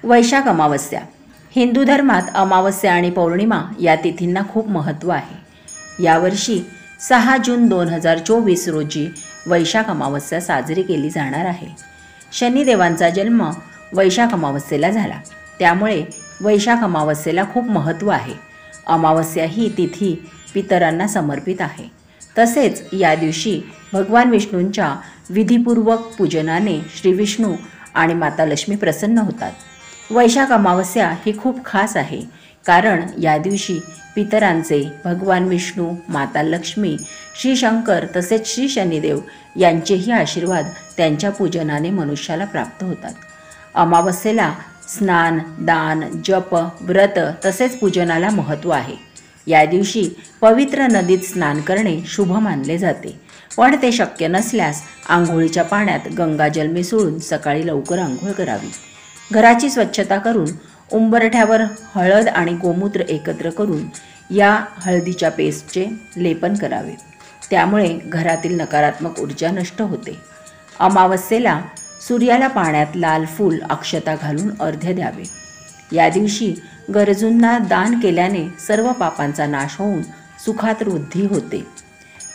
वैशाख अमावस्या. हिंदू धर्मात अमावस्या आणि पौर्णिमा या तिथींना खूप महत्त्व आहे. यावर्षी 6 जून 2024 रोजी वैशाख अमावस्या साजरी केली जाणार आहे. शनिदेवांचा जन्म वैशाख अमावस्येला झाला, त्यामुळे वैशाख अमावस्येला खूप महत्त्व आहे. अमावस्या ही तिथी पितरांना समर्पित आहे. तसेच या दिवशी भगवान विष्णूंच्या विधिपूर्वक पूजनाने श्री विष्णू आणि माता लक्ष्मी प्रसन्न होतात. वैशाख अमावस्या ही खूप खास आहे, कारण या दिवशी पितरांचे भगवान विष्णू, माता लक्ष्मी, श्री शंकर तसेच श्री शनिदेव यांचेही आशीर्वाद त्यांच्या पूजनाने मनुष्याला प्राप्त होतात. अमावस्येला स्नान, दान, जप, व्रत तसेच पूजनाला महत्त्व आहे. या दिवशी पवित्र नदीत स्नान करणे शुभ मानले जाते, पण ते शक्य नसल्यास आंघोळीच्या पाण्यात गंगाजल मिसळून सकाळी लवकर आंघोळ करावी. घराची स्वच्छता करून उंबरठ्यावर हळद आणि गोमूत्र एकत्र करून या हळदीच्या पेस्टचे लेपन करावे. त्यामुळे घरातील नकारात्मक ऊर्जा नष्ट होते. अमावस्येला सूर्याला पाण्यात लाल फूल अक्षता घालून अर्घ्य द्यावे. या दिवशी गरजूंना दान केल्याने सर्व पापांचा नाश होऊन सुखात वृद्धी होते.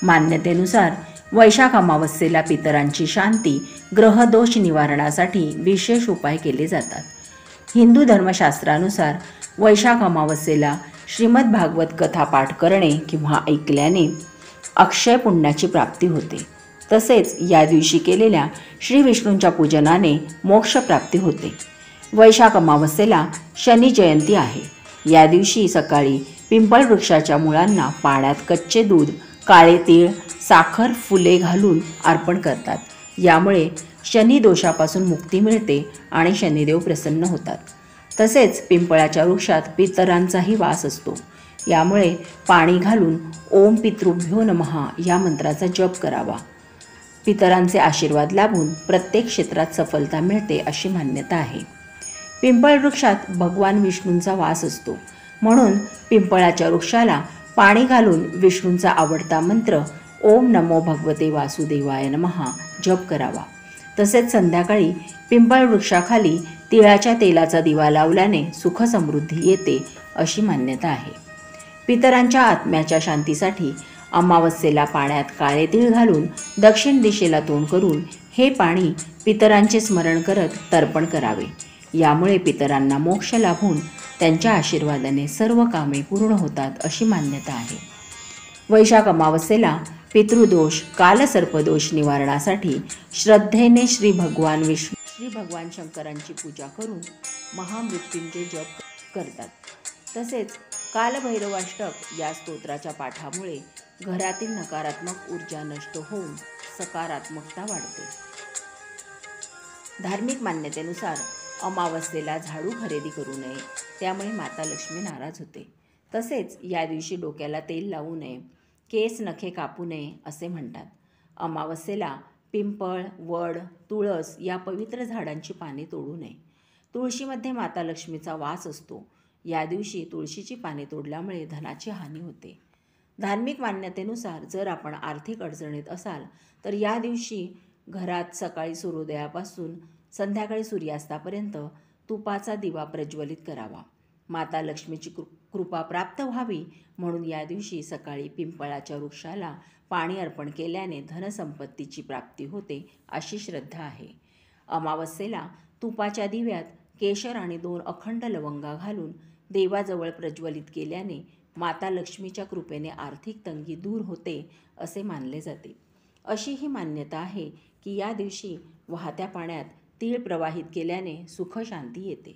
मान्यतेनुसार वैशाख अमावस्येला पितरांची शांती, ग्रहदोष निवारणासाठी विशेष उपाय केले जातात. हिंदू धर्मशास्त्रानुसार वैशाख अमावस्येला श्रीमद भागवत कथा पाठ करणे किंवा ऐकल्याने अक्षय पुण्याची प्राप्ती होते. तसेच या दिवशी केलेल्या श्री विष्णूंच्या पूजनाने मोक्ष प्राप्ती होते. वैशाख अमावस्येला शनी जयंती आहे. या दिवशी सकाळी पिंपळ वृक्षाच्या मुळांना पाण्यात कच्चे दूध, काळे तीळ, साखर, फुले घालून अर्पण करतात. यामुळे शनी दोषापासून मुक्ती मिळते आणि शनिदेव प्रसन्न होतात. तसेच पिंपळाच्या वृक्षात पितरांचाही वास असतो. यामुळे पाणी घालून ओम पितृभ्यो नमः या मंत्राचा जप करावा. पितरांचे आशीर्वाद लाभून प्रत्येक क्षेत्रात सफलता मिळते अशी मान्यता आहे. पिंपळ वृक्षात भगवान विष्णूंचा वास असतो, म्हणून पिंपळाच्या वृक्षाला पाणी घालून विष्णूंचा आवडता मंत्र ओम नमो भगवते वासुदेवाय नमः जप करावा. तसेच संध्याकाळी पिंपळ वृक्षाखाली तिळाच्या तेलाचा दिवा लावल्याने सुख समृद्धी येते अशी मान्यता आहे. पितरांच्या आत्म्याच्या शांतीसाठी अमावस्येला पाण्यात काळे तीळ घालून दक्षिण दिशेला तोंड करून हे पाणी पितरांचे स्मरण करत तर्पण करावे. यामुळे पितरांना मोक्ष लाभून त्यांच्या आशीर्वादाने सर्व कामे पूर्ण होतात अशी मान्यता आहे. वैशाख अमावस्येला पितृदोष, कालसर्पदोष निवारणासाठी श्रद्धेने श्री भगवान शंकरांची पूजा करून महामृत्युंजय जप करतात. तसेच कालभैरवाष्टक या स्तोत्राच्या पाठामुळे घरातील नकारात्मक ऊर्जा नष्ट होऊन सकारात्मकता वाढते. धार्मिक मान्यतेनुसार अमावस्येला झाडू खरेदी करू नये, त्यामुळे माता लक्ष्मी नाराज होते. तसेच या दिवशी डोक्याला तेल लावू नये, केस नखे कापू नये असे म्हणतात. अमावस्येला पिंपळ, वड, तुळस या पवित्र झाडांची पाने तोडू नये. तुळशीमध्ये माता लक्ष्मीचा वास असतो. या दिवशी तुळशीची पाने तोडल्यामुळे धनाची हानी होते. धार्मिक मान्यतेनुसार जर आपण आर्थिक अडचणीत असाल तर या दिवशी घरात सकाळी सूर्योदयापासून संध्याकाळी सूर्यास्तापर्यंत तुपाचा दिवा प्रज्वलित करावा. माता लक्ष्मीची कृपा प्राप्त व्हावी म्हणून या दिवशी सकाळी पिंपळाच्या वृक्षाला पाणी अर्पण केल्याने धनसंपत्तीची प्राप्ती होते अशी श्रद्धा आहे. अमावस्येला तुपाच्या दिव्यात केशर आणि 2 अखंड लवंगा घालून देवाजवळ प्रज्वलित केल्याने माता लक्ष्मीच्या कृपेने आर्थिक तंगी दूर होते असे मानले जाते. अशी ही मान्यता आहे की या दिवशी वाहत्या पाण्यात तीळ प्रवाहित केल्याने सुख शांती येते.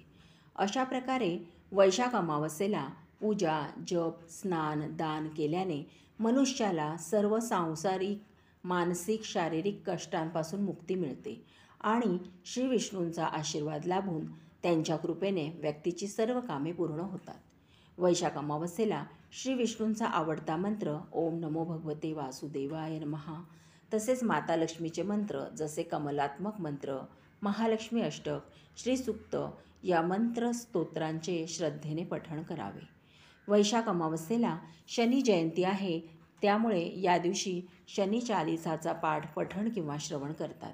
अशा प्रकारे वैशाख अमावस्येला पूजा, जप, स्नान, दान केल्याने मनुष्याला सर्व सांसारिक, मानसिक, शारीरिक कष्टांपासून मुक्ती मिळते आणि श्री विष्णूंचा आशीर्वाद लाभून त्यांच्या कृपेने व्यक्तीची सर्व कामे पूर्ण होतात. वैशाख अमावस्येला श्री विष्णूंचा आवडता मंत्र ओम नमो भगवते वासुदेवाय नमः तसेच माता लक्ष्मीचे मंत्र जसे कमलात्मक मंत्र, महालक्ष्मी अष्टक, श्रीसूक्त या मंत्र स्तोत्रांचे श्रद्धेने पठण करावे. वैशाख अमावस्येला शनी जयंती आहे, त्यामुळे या दिवशी शनी चालिसाचा पाठ, पठण किंवा श्रवण करतात.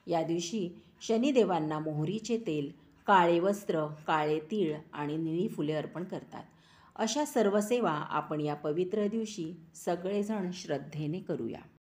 या दिवशी शनिदेवांना मोहरीचे तेल, काळे वस्त्र, काळे तीळ आणि निळी फुले अर्पण करतात. अशा सर्व सेवा आपण या पवित्र दिवशी सगळेजण श्रद्धेने करूया.